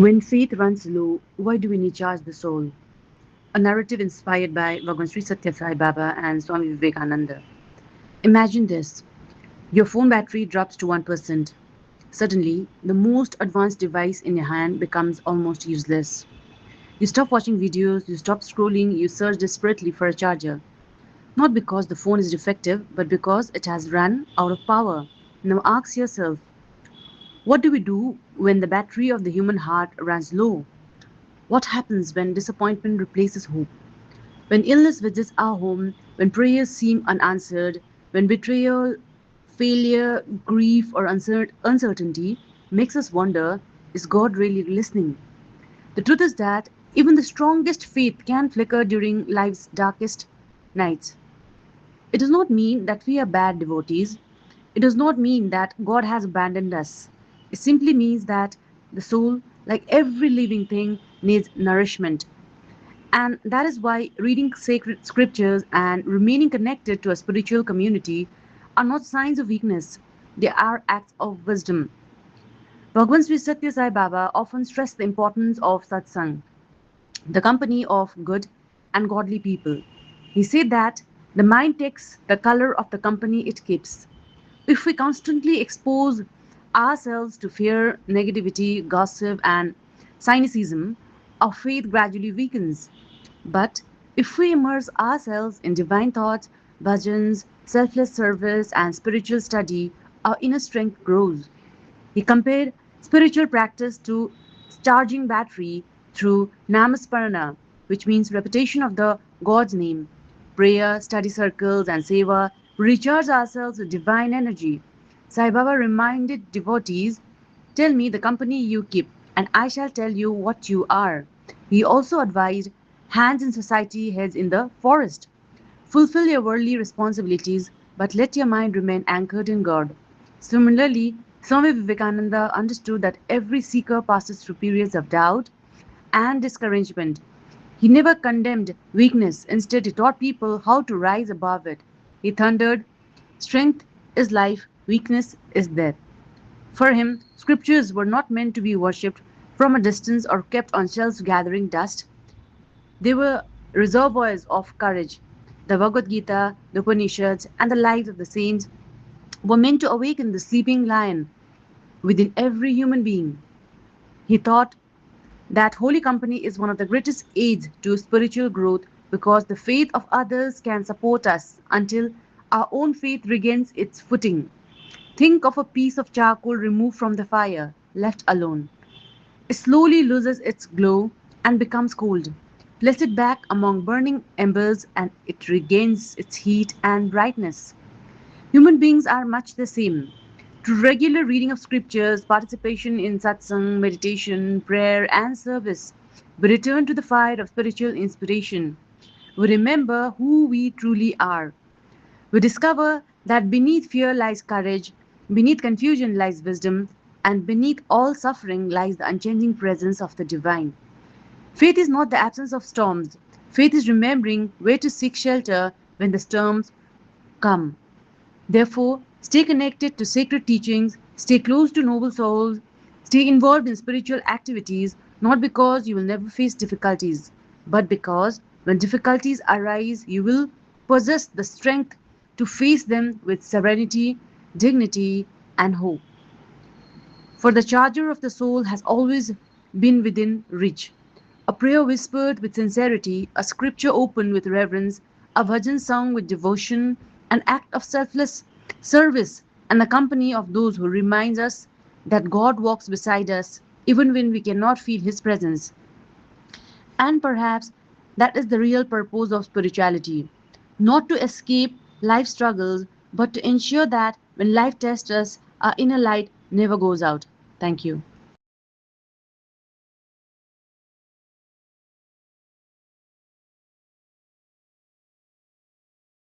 When faith runs low, why do we recharge the soul? A narrative inspired by Bhagwan Sri Satya Sai Baba and Swami Vivekananda. Imagine this: your phone battery drops to 1%. Suddenly, the most advanced device in your hand becomes almost useless. You stop watching videos, you stop scrolling, you search desperately for a charger. Not because the phone is defective, but because it has run out of power. Now ask yourself, what do we do when the battery of the human heart runs low? What happens when disappointment replaces hope? When illness visits our home, when prayers seem unanswered, when betrayal, failure, grief, or uncertainty makes us wonder, is God really listening? The truth is that even the strongest faith can flicker during life's darkest nights. It does not mean that we are bad devotees. It does not mean that God has abandoned us. It simply means that the soul, like every living thing, needs nourishment. And that is why reading sacred scriptures and remaining connected to a spiritual community are not signs of weakness, they are acts of wisdom. Bhagwan Sri Satya Sai Baba often stressed the importance of satsang, the company of good and godly people. He said that the mind takes the color of the company it keeps. If we constantly expose ourselves to fear, negativity, gossip, and cynicism, our faith gradually weakens. But if we immerse ourselves in divine thoughts, bhajans, selfless service, and spiritual study, our inner strength grows. He compared spiritual practice to charging battery through namasparana, which means repetition of the God's name. Prayer, study circles, and seva recharge ourselves with divine energy. Sai Baba reminded devotees, tell me the company you keep, and I shall tell you what you are. He also advised hands in society, heads in the forest. Fulfill your worldly responsibilities, but let your mind remain anchored in God. Similarly, Swami Vivekananda understood that every seeker passes through periods of doubt and discouragement. He never condemned weakness, instead, he taught people how to rise above it. He thundered, strength is life, weakness is death. For him, scriptures were not meant to be worshipped from a distance or kept on shelves gathering dust. They were reservoirs of courage. The Bhagavad Gita, the Upanishads, and the lives of the saints were meant to awaken the sleeping lion within every human being. He thought that holy company is one of the greatest aids to spiritual growth because the faith of others can support us until our own faith regains its footing. Think of a piece of charcoal removed from the fire, left alone. It slowly loses its glow and becomes cold. Place it back among burning embers and it regains its heat and brightness. Human beings are much the same. Through regular reading of scriptures, participation in satsang, meditation, prayer, and service, we return to the fire of spiritual inspiration. We remember who we truly are. We discover that beneath fear lies courage, beneath confusion lies wisdom, and beneath all suffering lies the unchanging presence of the divine. Faith is not the absence of storms. Faith is remembering where to seek shelter when the storms come. Therefore, stay connected to sacred teachings, stay close to noble souls, stay involved in spiritual activities, not because you will never face difficulties, but because when difficulties arise, you will possess the strength to face them with serenity, dignity, and hope. For the charger of the soul has always been within reach. A prayer whispered with sincerity, a scripture opened with reverence, a bhajan sung with devotion, an act of selfless service, and the company of those who reminds us that God walks beside us even when we cannot feel His presence. And perhaps that is the real purpose of spirituality, not to escape life struggles, but to ensure that when life tests us, our inner light never goes out. Thank you.